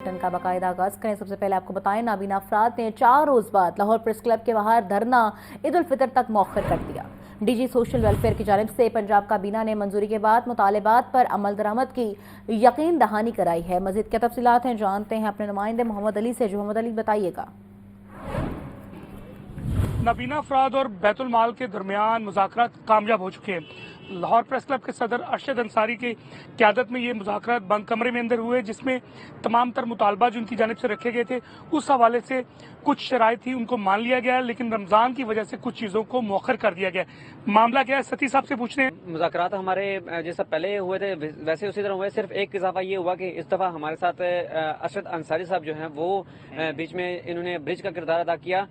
Button کا باقاعدہ آغاز کریں۔ سب سے پہلے آپ کو بتائیں نابینا افراد نے 4 روز بعد لاہور پریس کلب کے باہر دھرنا عید الفطر تک مؤخر کر دیا۔ ڈی جی سوشل ویلفیئر کی جانب سے پنجاب کابینہ نے منظوری کے بعد مطالبات پر عمل درآمد کی یقین دہانی کرائی ہے۔ مزید کیا تفصیلات ہیں جانتے ہیں اپنے نمائندے محمد علی سے۔ جو محمد علی بتائیے گا۔ نابینا افراد اور بیت المال کے درمیان مذاکرات کامیاب ہو چکے ہیں۔ لاہور پریس کلب کے صدر ارشد انصاری کی قیادت میں یہ مذاکرات بند کمرے میں اندر ہوئے، جس میں تمام تر مطالبات جو ان کی جانب سے رکھے گئے تھے اس حوالے سے کچھ شرائط تھی ان کو مان لیا گیا ہے، لیکن رمضان کی وجہ سے کچھ چیزوں کو مؤخر کر دیا گیا ہے۔ معاملہ کیا ہے ستی صاحب سے پوچھ رہے ہیں۔ مذاکرات ہمارے جیسا پہلے ہوئے تھے ویسے اسی طرح ہوئے، صرف ایک اضافہ یہ ہوا کہ اس دفعہ ہمارے ساتھ ارشد انصاری صاحب جو ہیں وہ بیچ میں انہوں نے برج کا کردار ادا کیا۔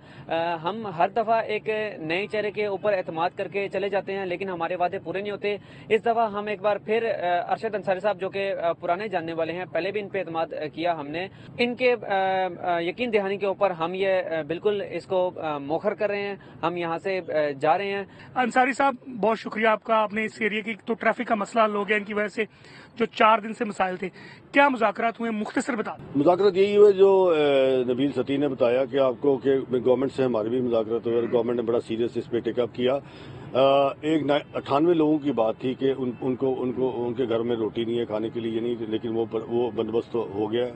ہم ہر دفعہ ایک نئے چہرے کے اوپر اعتماد کر کے چلے جاتے ہیں، لیکن ہمارے وعدے پورے نہیں ہوتے۔ اس دفعہ ہم ایک بار پھر ارشد انصاری صاحب جو کہ پرانے جاننے والے ہیں، پہلے بھی ان پہ اعتماد کیا ہم نے، ان کے یقین دہانی کے اوپر ہم یہ بالکل اس کو مؤخر کر رہے ہیں۔ ہم یہاں سے جا رہے ہیں۔ انصاری صاحب بہت شکریہ آپ کا، آپ نے اس ایریے کی تو ٹریفک کا مسئلہ حل ہو گیا ان کی وجہ سے جو 4 دن سے مسائل تھے۔ کیا مذاکرات ہوئے مختصر بتا دیں۔ مذاکرات یہی ہوئے جو نبیل ستی نے بتایا کہ آپ کو کہ گورنمنٹ سے ہمارے بھی مذاکرات ہوئے، گورنمنٹ نے بڑا سیریس اس پہ ٹیک اپ کیا۔ ایک 98 لوگوں کی بات تھی کہ ان کے گھر میں روٹی نہیں ہے کھانے کے لیے، نہیں، لیکن وہ بندوبست ہو گیا۔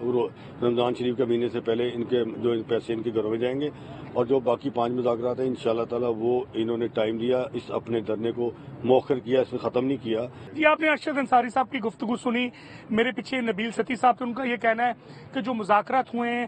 رمضان شریف کے مہینے سے پہلے ان کے جو پیسے ان کے گھروں میں جائیں گے، اور جو باقی 5 مذاکرات ہیں انشاءاللہ تعالی وہ انہوں نے ٹائم دیا، اس اپنے دھرنے کو مؤخر کیا، اس میں ختم نہیں کیا۔ جی آپ نے ارشد انصاری صاحب کی گفتگو سنی، میرے پیچھے نبیل ستی صاحب تھے، ان کا یہ کہنا ہے کہ جو مذاکرات ہوئے ہیں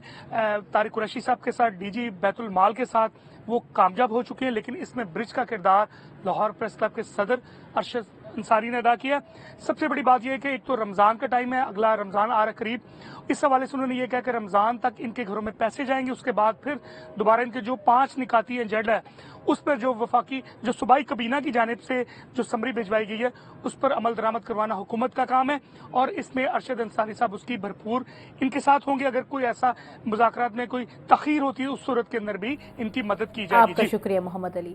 طارق قریشی صاحب کے ساتھ، ڈی جی بیت المال کے ساتھ، وہ کامیاب ہو چکے ہیں، لیکن اس میں برج کا کردار لاہور پریس کلب کے صدر ارشد انصاری نے ادا کیا۔ سب سے بڑی بات یہ ہے کہ ایک تو رمضان کا ٹائم ہے، اگلا رمضان آ رہا قریب، اس حوالے سے انہوں نے یہ کہا کہ رمضان تک ان کے گھروں میں پیسے جائیں گے، اس کے بعد پھر دوبارہ ان کے جو 5 نکاتی ایجنڈا ہے اس پر جو وفاقی جو صوبائی کابینہ کی جانب سے جو سمری بھجوائی گئی ہے اس پر عمل درآمد کروانا حکومت کا کام ہے، اور اس میں ارشد انصاری صاحب اس کی بھرپور ان کے ساتھ ہوں گے۔ اگر کوئی ایسا مذاکرات میں کوئی تاخیر ہوتی ہے اس صورت کے اندر بھی ان کی مدد کی جائے گی۔ آپ کا شکریہ محمد علی۔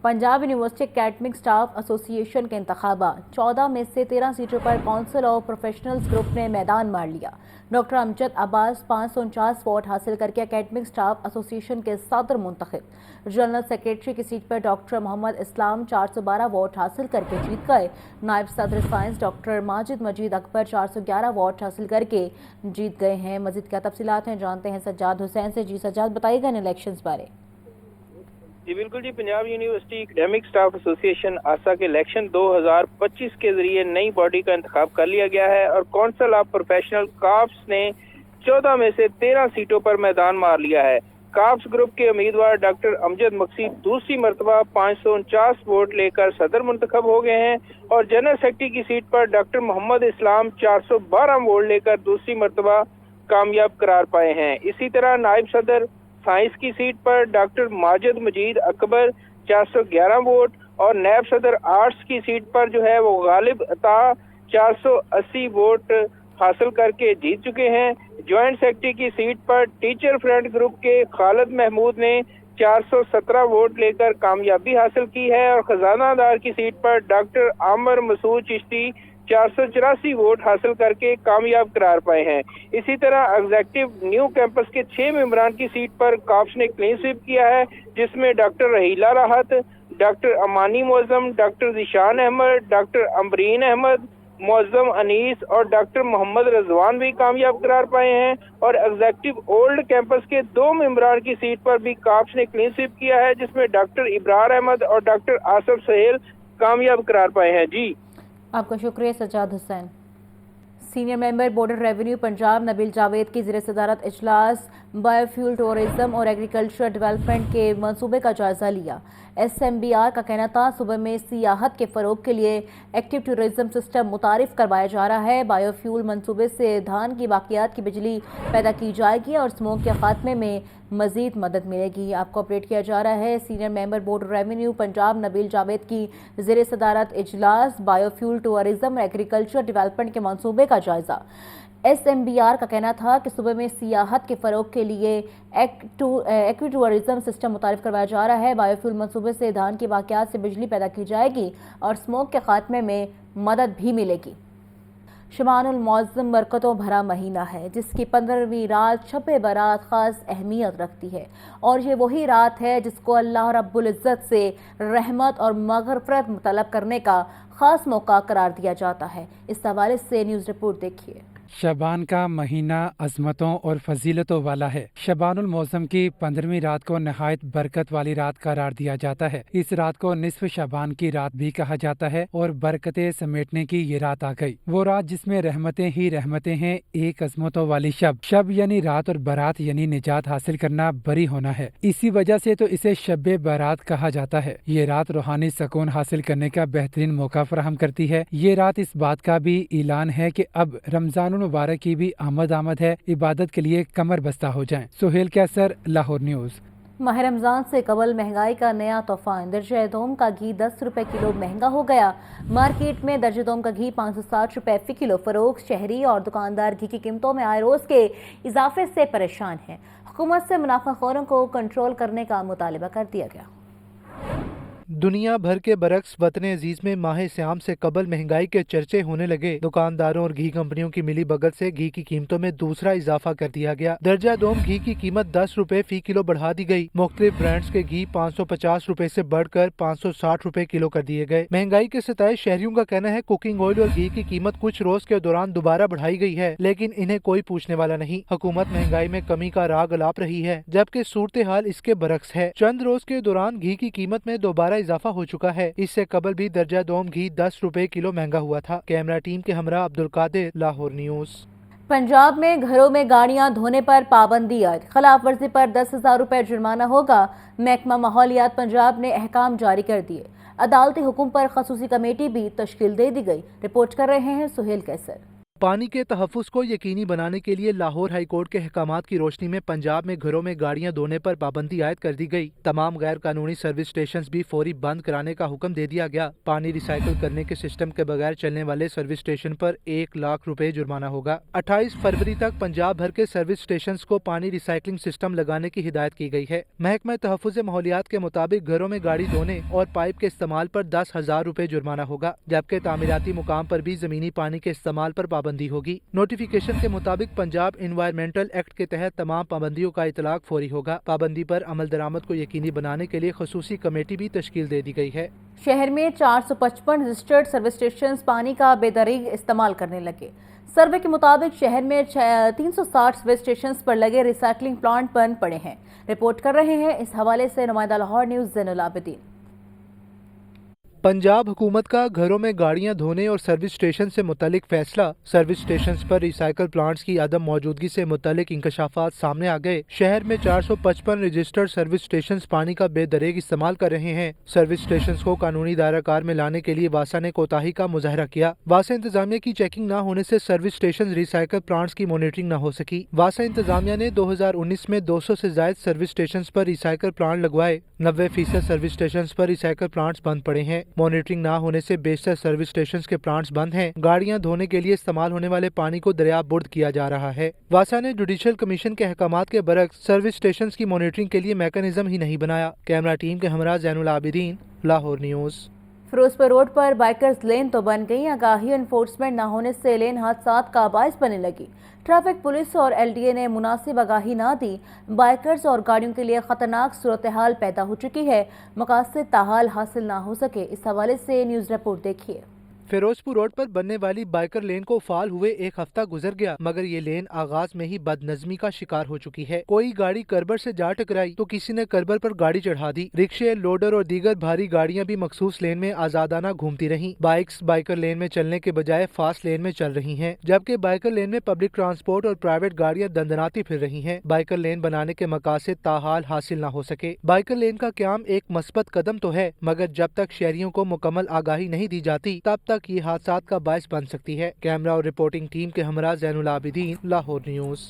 پنجاب یونیورسٹی اکیڈمک سٹاف ایسوسی ایشن کے انتخابات 14 میں سے 13 سیٹوں پر کونسل آف پروفیشنلز گروپ نے میدان مار لیا۔ ڈاکٹر امجد عباس 549 ووٹ حاصل کر کے اکیڈمک سٹاف ایسوسی ایشن کے صدر منتخب۔ جنرل سیکریٹری کی سیٹ پر ڈاکٹر محمد اسلام 412 ووٹ حاصل کر کے جیت گئے۔ نائب صدر سائنس ڈاکٹر ماجد مجید اکبر 411 ووٹ حاصل کر کے جیت گئے ہیں۔ مزید کیا تفصیلات ہیں جانتے ہیں سجاد حسین سے۔ جی سجاد بتائیے گا ان الیکشنز بارے۔ جی بالکل جی، پنجاب یونیورسٹی اکیڈمک سٹاف ایسوسی ایشن آسا کے الیکشن 2025 کے ذریعے نئی باڈی کا انتخاب کر لیا گیا ہے، اور کونسل آف پروفیشنل کاپس نے 14 میں سے 13 سیٹوں پر میدان مار لیا ہے۔ کاپس گروپ کے امیدوار ڈاکٹر امجد مقصد دوسری مرتبہ 549 ووٹ لے کر صدر منتخب ہو گئے ہیں، اور جنرل سیکرٹری کی سیٹ پر ڈاکٹر محمد اسلام 412 ووٹ لے کر دوسری مرتبہ کامیاب قرار پائے ہیں۔ اسی طرح نائب صدر سائنس کی سیٹ پر ڈاکٹر ماجد مجید اکبر 411 ووٹ، اور نیب صدر آرٹس کی سیٹ پر جو ہے وہ غالب عطا 480 ووٹ حاصل کر کے جیت چکے ہیں۔ جوائنٹ سیکرٹری کی سیٹ پر ٹیچر فرنٹ گروپ کے خالد محمود نے 417 ووٹ لے کر کامیابی حاصل کی ہے، اور خزانہ دار کی سیٹ پر ڈاکٹر عامر مسعود چشتی 484 ووٹ حاصل کر کے کامیاب قرار پائے ہیں۔ اسی طرح ایگزیکٹو نیو کیمپس کے 6 ممبران کی سیٹ پر کاپس نے کلین سویپ کیا ہے، جس میں ڈاکٹر رحیلہ راحت، ڈاکٹر امانی معظم، ڈاکٹر ذیشان احمد، ڈاکٹر امبرین احمد، معظم انیس اور ڈاکٹر محمد رضوان بھی کامیاب قرار پائے ہیں، اور ایگزیکٹو اولڈ کیمپس کے 2 ممبران کی سیٹ پر بھی کاپس نے کلین سویپ کیا ہے، جس میں ڈاکٹر ابرار احمد اور ڈاکٹر آصف سہیل کامیاب قرار پائے ہیں۔ جی آپ کا شکریہ Sajjad Hussain. Senior member board revenue Punjab Nabeel Javed کی زیر صدارت اجلاس بایو فیول ٹورزم اور ایگریکلچر ڈیولپمنٹ کے منصوبے کا جائزہ لیا۔ ایس ایم بی آر کا کہنا تھا صوبے میں سیاحت کے فروغ کے لیے ایکٹیو ٹورزم سسٹم متعارف کروایا جا رہا ہے۔ بایو فیول منصوبے سے دھان کی باقیات کی بجلی پیدا کی جائے گی اور اسموگ کے خاتمے میں مزید مدد ملے گی۔ آپ کو اپڈیٹ کیا جا رہا ہے senior member board revenue Punjab Nabeel Javed کی زیر صدارت اجلاس بایو فیول ٹورزم اور ایگریکلچر ڈیولپمنٹ کے منصوبے کا جائزہ۔ ایس ایم بی آر کا کہنا تھا کہ صوبے میں سیاحت کے فروغ کے لیے ایکو ٹورزم سسٹم متعارف کروایا جا رہا ہے۔ بایو فیول منصوبے سے دھان کی باقیات سے بجلی پیدا کی جائے گی اور اسموگ کے خاتمے میں مدد بھی ملے گی۔ शबान उल मुअज़्ज़म बरकतों भरा महीना है जिसकी 15वीं रात शब बारात ख़ास अहमियत रखती है और ये वही रात है जिसको अल्लाह रब्बुल इज़्ज़त से रहमत और मग़फ़िरत तलब करने का ख़ास मौका करार दिया जाता है। इस हवाले से न्यूज़ रिपोर्ट देखिए। शबान का महीना अज़मतों और फजीलतों वाला है। शबानुल मौसम की 15वीं रात को नहायत बरकत वाली रात करार दिया जाता है। इस रात को निस्फ शबान की रात भी कहा जाता है और बरकतें समेटने की ये रात आ गई। वो रात जिसमें रहमतें ही रहमतें हैं, एक अज़मतों वाली शब यानी रात और बारात यानी निजात हासिल करना, बरी होना है। इसी वजह से तो इसे शब बारात कहा जाता है। ये रात रूहानी सुकून हासिल करने का बेहतरीन मौका फराहम करती है। ये रात इस बात का भी ऐलान है कि अब रमजान मुबारक की भी आमद है, इबादत के लिए कमर बस्ता हो जाएं। सुहेल कैसर, लाहौर न्यूज़। माह रमजान से कबल महंगाई का नया तूफान। दर्जे दोम का घी 10 रुपए किलो महंगा हो गया। मार्केट में दर्जे दोम का घी 560 रुपए फी किलो फरोख्त। शहरी और दुकानदार घी की कीमतों में आए रोज के इजाफे से परेशान हैं। हुकूमत से मुनाफाखोरों को कंट्रोल करने का मुतालबा कर दिया गया। दुनिया भर के बरक्स वतन अजीज में माह श्याम से कबल महंगाई के चर्चे होने लगे। दुकानदारों और घी कंपनियों की मिली भगत से घी की कीमतों में दूसरा इजाफा कर दिया गया। दर्जा दोम घी की कीमत 10 रुपए फी किलो बढ़ा दी गई। मुख्तलिफ ब्रांड्स के घी 550 रुपए से बढ़कर 560 रुपए किलो कर दिए गए। महंगाई के सताए शहरियों का कहना है कुकिंग ऑयल और घी की कीमत कुछ रोज के दौरान दोबारा बढ़ाई गई है, लेकिन इन्हें कोई पूछने वाला नहीं। हुकूमत महंगाई में कमी का राग अलाप रही है, जबकि सूरत हाल इसके बरक्स है। चंद रोज के दौरान घी की कीमत में दोबारा इजाफा हो चुका है। इससे कबल भी दर्जा दोम घी 10 रुपए किलो महंगा हुआ था। कैमरा टीम के हमरा अब्दुल कादिर, लाहौर न्यूज़। पंजाब में घरों में गाड़ियां धोने पर पाबंदी आयद। खिलाफ वर्जी पर 10,000 रुपए जुर्माना होगा। महकमा माहौलियात पंजाब ने अहकाम जारी कर दिए। अदालती हुक्म पर खसूसी कमेटी भी तश्कील दे दी गई। रिपोर्ट कर रहे हैं सुहेल कैसर। पानी के तहफ़्फ़ुज़ को यकीनी बनाने के लिए लाहौर हाई कोर्ट के अहकामात की रोशनी में पंजाब में घरों में गाड़ियां धोने पर पाबंदी आयद कर दी गई। तमाम गैर कानूनी सर्विस स्टेशन भी फौरी बंद कराने का हुक्म दे दिया गया। पानी रिसाइकिल करने के सिस्टम के बगैर चलने वाले सर्विस स्टेशन पर 1 लाख रुपए जुर्माना होगा। 28 फरवरी तक पंजाब भर के सर्विस स्टेशन को पानी रिसाइकलिंग सिस्टम लगाने की हिदायत की गई है। महकमा तहफ़्फ़ुज़ माहौलियात के मुताबिक घरों में गाड़ी धोने और पाइप के इस्तेमाल पर 10,000 रुपए जुर्माना होगा, जबकि तामीराती मुकाम पर भी जमीनी पानी के इस्तेमाल पर पाबंदी होगी। नोटिफिकेशन के मुताबिक पंजाब एनवायरमेंटल एक्ट के तहत तमाम पाबंदियों का इतलाक फौरी होगा। पाबंदी पर अमल दरामद को यकीनी बनाने के लिए खसूसी कमेटी भी तश्कील दे दी गई है। शहर में 455 रजिस्टर्ड सर्विस स्टेशन पानी का बेदरीग इस्तेमाल करने लगे। सर्वे के मुताबिक शहर में 360 सर्विस स्टेशन पर लगे रिसाइकलिंग प्लांट बंद पड़े हैं। रिपोर्ट कर रहे हैं इस हवाले से नुमाइंदा लाहौर न्यूज़ ज़ैनुल आबिदीन। पंजाब हुकूमत का घरों में गाड़ियां धोने और सर्विस स्टेशन से मुतालिक फैसला। सर्विस स्टेशन पर रिसाइकल प्लांट्स की अदम मौजूदगी से मुतालिक इंकशाफात सामने आ गए। शहर में 455 रजिस्टर्ड सर्विस स्टेशन पानी का बेदरेग इस्तेमाल कर रहे हैं। सर्विस स्टेशन को कानूनी दायरा कार में लाने के लिए वासा ने कोताही का मुजाहरा किया। वासा इंतजामिया की चेकिंग न होने से सर्विस स्टेशन रिसाइकल प्लांट्स की मॉनिटरिंग न हो सकी। वासा इंतजामिया ने 2019 में 200 से ज्यादा सर्विस स्टेशन पर रिसाइकल प्लांट लगवाए। 90% सर्विस स्टेशन पर रिसाइकल प्लांट्स बंद पड़े हैं। मॉनिटरिंग न होने से बेशतर सर्विस स्टेशन के प्लांट्स बंद हैं। गाड़ियां धोने के लिए इस्तेमाल होने वाले पानी को दरिया बुर्द किया जा रहा है। वासा ने जुडिशियल कमीशन के अहकामात के बरक्स सर्विस स्टेशन की मॉनिटरिंग के लिए मैकेनिज्म ही नहीं बनाया। कैमरा टीम के हमरा ज़ैनुल आबिदीन, लाहौर न्यूज़। फिरोजपुर रोड पर बाइकर्स लेन तो बन गई, आगाही एनफोर्समेंट न होने से लेन हादसात का बायस बनने लगी। ट्रैफिक पुलिस और LDA ने मुनासिब आगाही ना दी। बाइकर्स और गाड़ियों के लिए खतरनाक सूरत हाल पैदा हो चुकी है। मकासद ताहाल हासिल ना हो सके। इस हवाले से न्यूज़ रिपोर्ट देखिए। फिरोजपुर रोड पर बनने वाली बाइकर लेन को फाल हुए 1 हफ्ता गुजर गया, मगर ये लेन आगाज में ही बदनज़मी का शिकार हो चुकी है। कोई गाड़ी करबर से जा टकराई तो किसी ने करबर पर गाड़ी चढ़ा दी। रिक्शे, लोडर और दीगर भारी गाड़ियां भी मखसूस लेन में आजादाना घूमती रहीं। बाइक्स बाइकर लेन में चलने के बजाय फास्ट लेन में चल रही हैं, जबकि बाइकर लेन में पब्लिक ट्रांसपोर्ट और प्राइवेट गाड़ियां दंदनाती फिर रही हैं। बाइकर लेन बनाने के मकासद ताहाल हासिल न हो सके। बाइकर लेन का क्याम एक मस्बत कदम तो है, मगर जब तक शहरियों को मुकम्मल आगाही नहीं दी जाती तब तक ये हादसात का बायस बन सकती है। कैमरा और रिपोर्टिंग टीम के हमरा ज़ैनुल आबिदीन, लाहौर न्यूज़।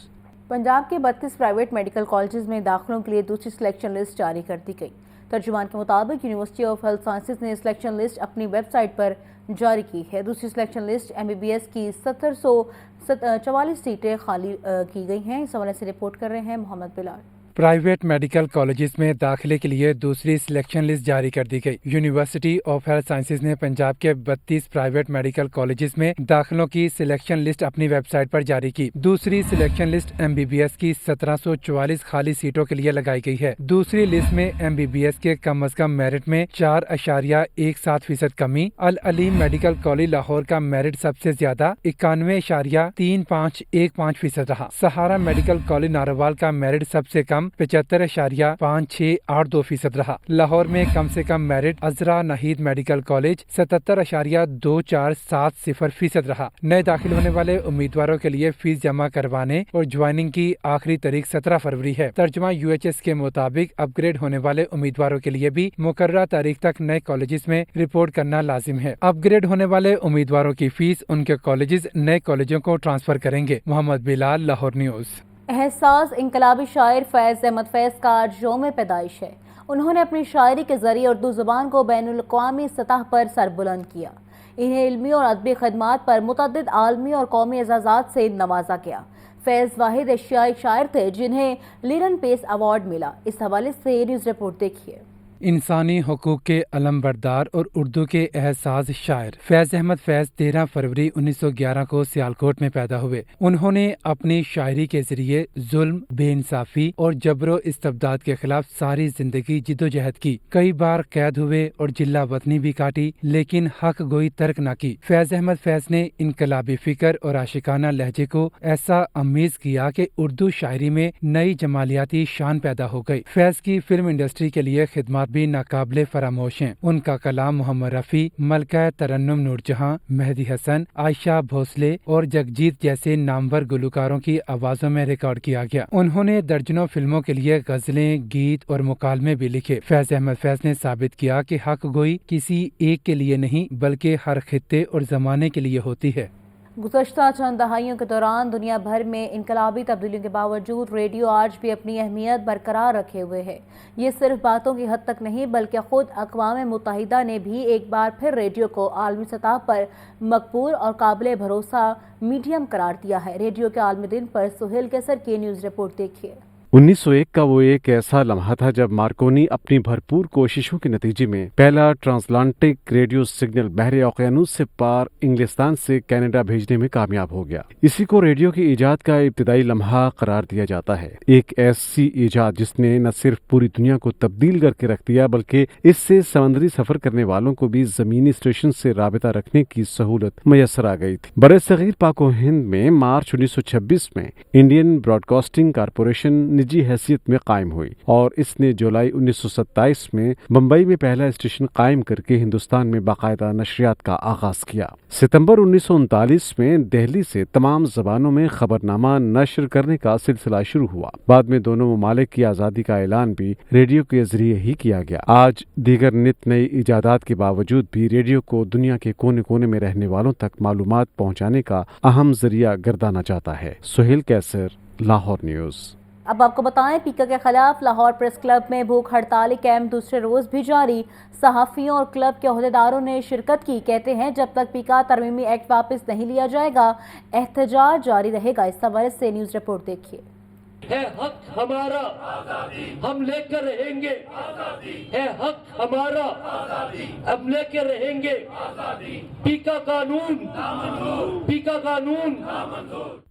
पंजाब के 32 प्राइवेट मेडिकल कॉलेजेस में दाखिलों के लिए दूसरी सिलेक्शन लिस्ट जारी कर दी गई। तर्जुमान के मुताबिक यूनिवर्सिटी ऑफ हेल्थ साइंसेज ने सिलेक्शन लिस्ट अपनी वेबसाइट पर जारी की है। दूसरी सिलेक्शन लिस्ट MBBS की 1744 सीटें खाली की गई हैं। इस हवाले से रिपोर्ट कर रहे हैं Mohammad Bilal. Private medical colleges में दाखिले के लिए दूसरी सिलेक्शन लिस्ट जारी कर दी गई। यूनिवर्सिटी ऑफ हेल्थ साइंसेज ने पंजाब के 32 प्राइवेट मेडिकल कॉलेजेस में दाखिलों की सिलेक्शन लिस्ट अपनी वेबसाइट पर जारी की। दूसरी सिलेक्शन लिस्ट MBBS की 1744 खाली सीटों के लिए लगाई गई है। दूसरी लिस्ट में MBBS के कम अज कम मेरिट में 4.17% कमी। अल अलीम मेडिकल कॉलेज लाहौर का मेरिट सबसे ज्यादा 91.3515% रहा। सहारा मेडिकल कॉलेज नारोवाल का मेरिट सबसे कम 75.5682% रहा। लाहौर में कम से कम मेरिट अजरा नहीद मेडिकल कॉलेज 77.2470% रहा। नए दाखिल होने वाले उम्मीदवारों के लिए फीस जमा करवाने और ज्वाइनिंग की आखिरी तारीख 17 फरवरी है। तर्जुमा UHS के मुताबिक अपग्रेड होने वाले उम्मीदवारों के लिए भी मुकर्ररा तारीख तक नए कॉलेजेस में रिपोर्ट करना लाजिम है। अपग्रेड होने वाले उम्मीदवारों की फीस उनके कॉलेजेस नए कॉलेजों को ट्रांसफर करेंगे। मोहम्मद बिलाल, लाहौर न्यूज़। एहसास इनकलाबी शायर फैज़ अहमद फैज़ का आज यौम पैदाइश है। उन्होंने अपनी शायरी के जरिए उर्दू ज़ुबान को बैनुल अक़वामी सतह पर सरबुलंद किया। इन्हें इल्मी और अदबी खदमात पर मुतअद्दिद आलमी और कौमी एजाज़ात से नवाजा गया। फैज़ वाहिद एशियाई शायर थे जिन्हें लिरन पेस अवार्ड मिला। इस हवाले से न्यूज़ रिपोर्ट देखिए। इंसानी हुकूक के अलमबरदार और उर्दू के एहसास शायर फैज़ अहमद फैज़ 13 फरवरी 1911 को सियालकोट में पैदा हुए। उन्होंने अपनी शायरी के जरिए जुल्म, बेइंसाफी और जबरो इस्तबदाद के खिलाफ सारी जिंदगी जिदोजहद की। कई बार कैद हुए और जिल्ला वतनी भी काटी, लेकिन हक गोई तर्क न की। फैज़ अहमद फैज़ ने इनकलाबी फिक्र और आशिकाना लहजे को ऐसा अमेज किया कि उर्दू शायरी में नई जमालियाती शान पैदा हो गई। फैज़ की फिल्म इंडस्ट्री के लिए खिदमत भी नाकाबिले फरामोश हैं। उनका कलाम मोहम्मद रफ़ी, मलका तरन्नुम नूरजहां, मेहदी हसन, आयशा भोसले और जगजीत जैसे नामवर गुलकारों की आवाजों में रिकॉर्ड किया गया। उन्होंने दर्जनों फिल्मों के लिए गजलें, गीत और मुकालमे भी लिखे। फैज़ अहमद फैज़ ने साबित किया कि हक गोई किसी एक के लिए नहीं बल्कि हर खित्ते और जमाने के लिए होती है। गुज़श्ता चंद दहाइयों के दौरान दुनिया भर में इनकलाबी तब्दीलियों के बावजूद रेडियो आज भी अपनी अहमियत बरकरार रखे हुए है। ये सिर्फ बातों की हद तक नहीं बल्कि खुद अक़वाम मुत्तहिदा ने भी एक बार फिर रेडियो को आलमी सतह पर मकबूल और काबिल भरोसा मीडियम करार दिया है। रेडियो के आलमी दिन पर सुहेल कैसर की न्यूज़ रिपोर्ट देखिए। 1901 का वो एक ऐसा लम्हा था जब मार्कोनी अपनी भरपूर कोशिशों के नतीजे में पहला ट्रांसलांटिक रेडियो सिग्नल बहरे औक़यानूस से पार इंग्लिस्तान से कनाडा भेजने में कामयाब हो गया। इसी को रेडियो की ईजाद का इब्तिदाई लम्हा करार दिया जाता है। एक ऐसी ईजाद जिसने न सिर्फ पूरी दुनिया को तब्दील करके रख दिया बल्कि इससे समंदरी सफर करने वालों को भी जमीनी स्टेशन से राबिता रखने की सहूलत मैसर आ गई थी। बरे-सगीर पाक व हिंद में मार्च 1926 में इंडियन ब्रॉडकास्टिंग कारपोरेशन निजी हैसियत में कायम हुई और इसने जुलाई 1927 में मुंबई में पहला स्टेशन कायम करके हिंदुस्तान में बाकायदा नशरियात का आगाज किया। सितंबर 1939 में दिल्ली से तमाम जबानों में खबरनामा नशर करने का सिलसिला शुरू हुआ। बाद में दोनों ममालिक की आज़ादी का ऐलान भी रेडियो के जरिए ही किया गया। आज दीगर नित नई इजादात के बावजूद भी रेडियो को दुनिया के कोने कोने में रहने वालों तक मालूमात पहुँचाने का अहम जरिया गर्दाना जाता है। सुहेल कैसर, लाहौर न्यूज़। अब आपको बताएं, पीका के खिलाफ लाहौर प्रेस क्लब में भूख हड़ताली कैंप दूसरे रोज भी जारी। सहाफ़ियों और क्लब के ओहदेदारों ने शिरकत की। कहते हैं जब तक पीका तरमीमी एक्ट वापस नहीं लिया जाएगा एहतजाज जारी रहेगा। इस हवाले से न्यूज़ रिपोर्ट देखिए। है हक हमारा हम लेकर रहेंगे, है हक हमारा हम लेकर रहेंगे। पीका कानून, पीका कानून।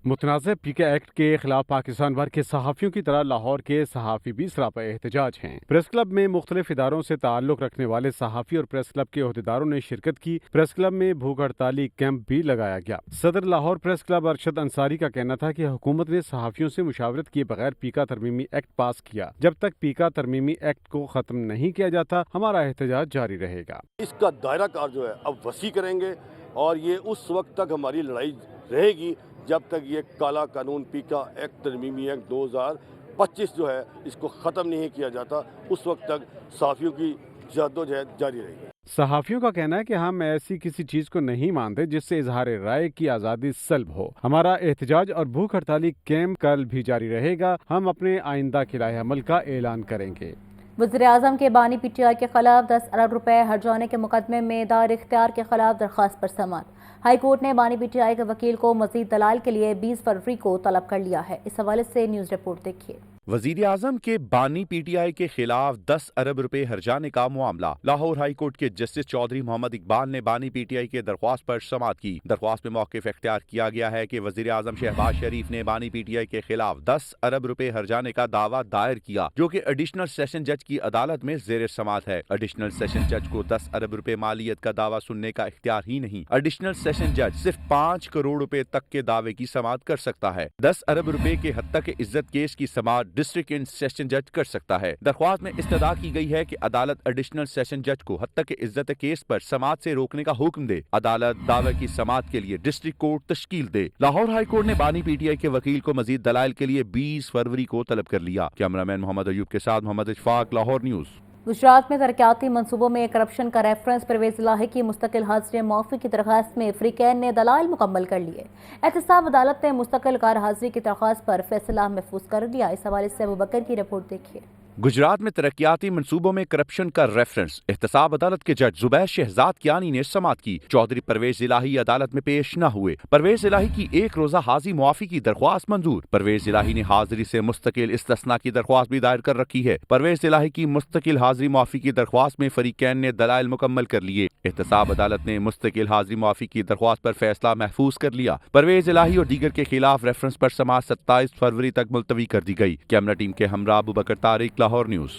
मुतनाज़ पीका एक्ट के खिलाफ पाकिस्तान भर के सहाफ़ियों की तरह लाहौर के सहाफ़ी भी सरापा एहतजाज हैं। प्रेस क्लब में मुख्तलिफ इदारों से ताल्लुक़ रखने वाले सहाफ़ी और प्रेस क्लब के ओहदेदारों ने शिरकत की। प्रेस क्लब में भूख हड़ताली कैंप भी लगाया गया। सदर लाहौर प्रेस क्लब अरशद अंसारी का कहना था कि हुकूमत ने सहाफ़ियों से मुशावरत किए बगैर पीका तरमीमी एक्ट पास किया। जब तक पीका तरमीमी एक्ट को खत्म नहीं किया जाता हमारा एहतजाज जारी रहेगा। इसका दायरा कार जो है अब वसी करेंगे और ये उस वक्त तक हमारी लड़ाई रहेगी जब तक ये काला कानून पीका एक्ट तरमीमी एक्ट 2025 जो है इसको ख़त्म नहीं किया जाता। उस वक्त तक सहाफ़ियों की जद्दोजहद जारी रहेगी। सहाफ़ियों का कहना है कि हम ऐसी किसी चीज को नहीं मानते जिससे इजहार राय की आज़ादी सल्ब हो। हमारा एहतजाज और भूख हड़ताली कैंप कल भी जारी रहेगा। हम अपने आइंदा खिलाफ अमल का ऐलान करेंगे। वज़ीर-ए-आज़म के बानी PTI के खिलाफ 10 अरब रुपए हर्जाने के मुकदमे में दायर इख्तियार के खिलाफ दरख्वास्त पर समाअत। हाई कोर्ट ने बानी PTI के वकील को मजीद दलाल के लिए 20 फरवरी को तलब कर लिया है। इस हवाले से न्यूज़ रिपोर्ट देखिए। وزیر اعظم کے بانی پی ٹی آئی کے خلاف 10 ارب روپے ہرجانے کا معاملہ۔ لاہور ہائی کورٹ کے جسٹس چودھری محمد اقبال نے بانی پی ٹی آئی کے درخواست پر سماعت کی۔ درخواست میں موقف اختیار کیا گیا ہے کہ وزیر اعظم شہباز شریف نے بانی پی ٹی آئی کے خلاف 10 ارب روپے ہرجانے کا دعویٰ دائر کیا، جو کہ ایڈیشنل سیشن جج کی عدالت میں زیر سماعت ہے۔ ایڈیشنل سیشن جج کو 10 ارب روپے مالیت کا دعویٰ سننے کا اختیار ہی نہیں۔ ایڈیشنل سیشن جج صرف 5 کروڑ روپے تک کے دعوے کی سماعت کر سکتا ہے۔ 10 ارب روپے کے حد تک عزت کیس کی سماعت ڈسٹرکٹ اینڈ سیشن جج کر سکتا ہے۔ درخواست میں استدعا کی گئی ہے کہ عدالت ایڈیشنل سیشن جج کو حد تک عزت کیس پر سماعت سے روکنے کا حکم دے۔ عدالت دعوے کی سماعت کے لیے ڈسٹرکٹ کورٹ تشکیل دے۔ لاہور ہائی کورٹ نے بانی پی ٹی آئی کے وکیل کو مزید دلائل کے لیے 20 فروری کو طلب کر لیا۔ کیمرامین محمد ایوب کے ساتھ محمد اشفاق، لاہور نیوز۔ گجرات میں ترقیاتی منصوبوں میں کرپشن کا ریفرنس پرویز الہی کی مستقل حاضری معافی کی درخواست میں فریقین نے دلائل مکمل کر لیے۔ احتساب عدالت نے مستقل کار حاضری کی درخواست پر فیصلہ محفوظ کر دیا۔ اس حوالے سے ابوبکر کی رپورٹ دیکھیے۔ گجرات میں ترقیاتی منصوبوں میں کرپشن کا ریفرنس احتساب عدالت کے جج زبیر شہزاد کیانی نے سماعت کی۔ چودھری پرویز الہی عدالت میں پیش نہ ہوئے۔ پرویز الہی کی 1 روزہ حاضری معافی کی درخواست منظور۔ پرویز الہی نے حاضری سے مستقل استثناء کی درخواست بھی دائر کر رکھی ہے۔ پرویز الہی کی مستقل حاضری معافی کی درخواست میں فریقین نے دلائل مکمل کر لیے۔ احتساب عدالت نے مستقل حاضری معافی کی درخواست پر فیصلہ محفوظ کر لیا۔ پرویز الہی اور دیگر کے خلاف ریفرنس پر سماعت 27 فروری تک ملتوی کر دی گئی۔ کیمرہ ٹیم کے ہمراہ ابوبکر طارق، لاہور نیوز۔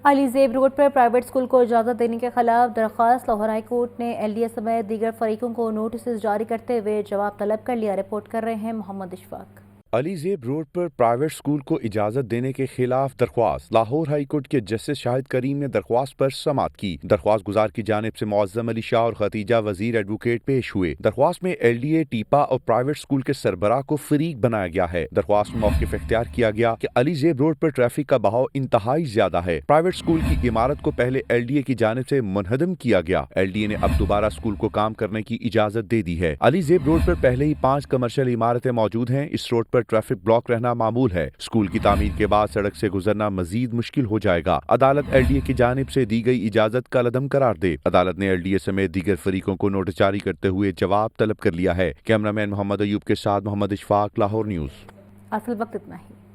علی زیب روڈ پر پرائیویٹ اسکول کو اجازت دینے کے خلاف درخواست، لاہور ہائی کورٹ نے ایل ڈی اے سمیت دیگر فریقوں کو نوٹسز جاری کرتے ہوئے جواب طلب کر لیا۔ رپورٹ کر رہے ہیں محمد اشفاق۔ علی زیب روڈ پر پرائیویٹ اسکول کو اجازت دینے کے خلاف درخواست، لاہور ہائی کورٹ کے جسٹس شاہد کریم نے درخواست پر سماعت کی۔ درخواست گزار کی جانب سے معظم علی شاہ اور ختیجہ وزیر ایڈوکیٹ پیش ہوئے۔ درخواست میں ایل ڈی اے، ٹیپا اور پرائیویٹ اسکول کے سربراہ کو فریق بنایا گیا ہے۔ درخواست میں موقف اختیار کیا گیا کہ علی زیب روڈ پر ٹریفک کا بہاؤ انتہائی زیادہ ہے۔ پرائیویٹ اسکول کی عمارت کو پہلے ایل ڈی اے کی جانب سے منہدم کیا گیا۔ ایل ڈی اے نے اب دوبارہ اسکول کو کام کرنے کی اجازت دے دی ہے۔ علی زیب روڈ پر پہلے ہی 5 کمرشل عمارتیں موجود ہیں۔ اس روڈ پر ٹریفک بلاک رہنا معمول ہے۔ اسکول کی تعمیر کے بعد سڑک سے گزرنا مزید مشکل ہو جائے گا۔ عدالت ایل ڈی اے کی جانب سے دی گئی اجازت کا عدم قرار دے۔ عدالت نے ایل ڈی اے سمیت دیگر فریقوں کو نوٹس جاری کرتے ہوئے جواب طلب کر لیا ہے۔ کیمرامین محمد ایوب کے ساتھ محمد اشفاق، لاہور نیوز۔ اصل وقت اتنا ہی۔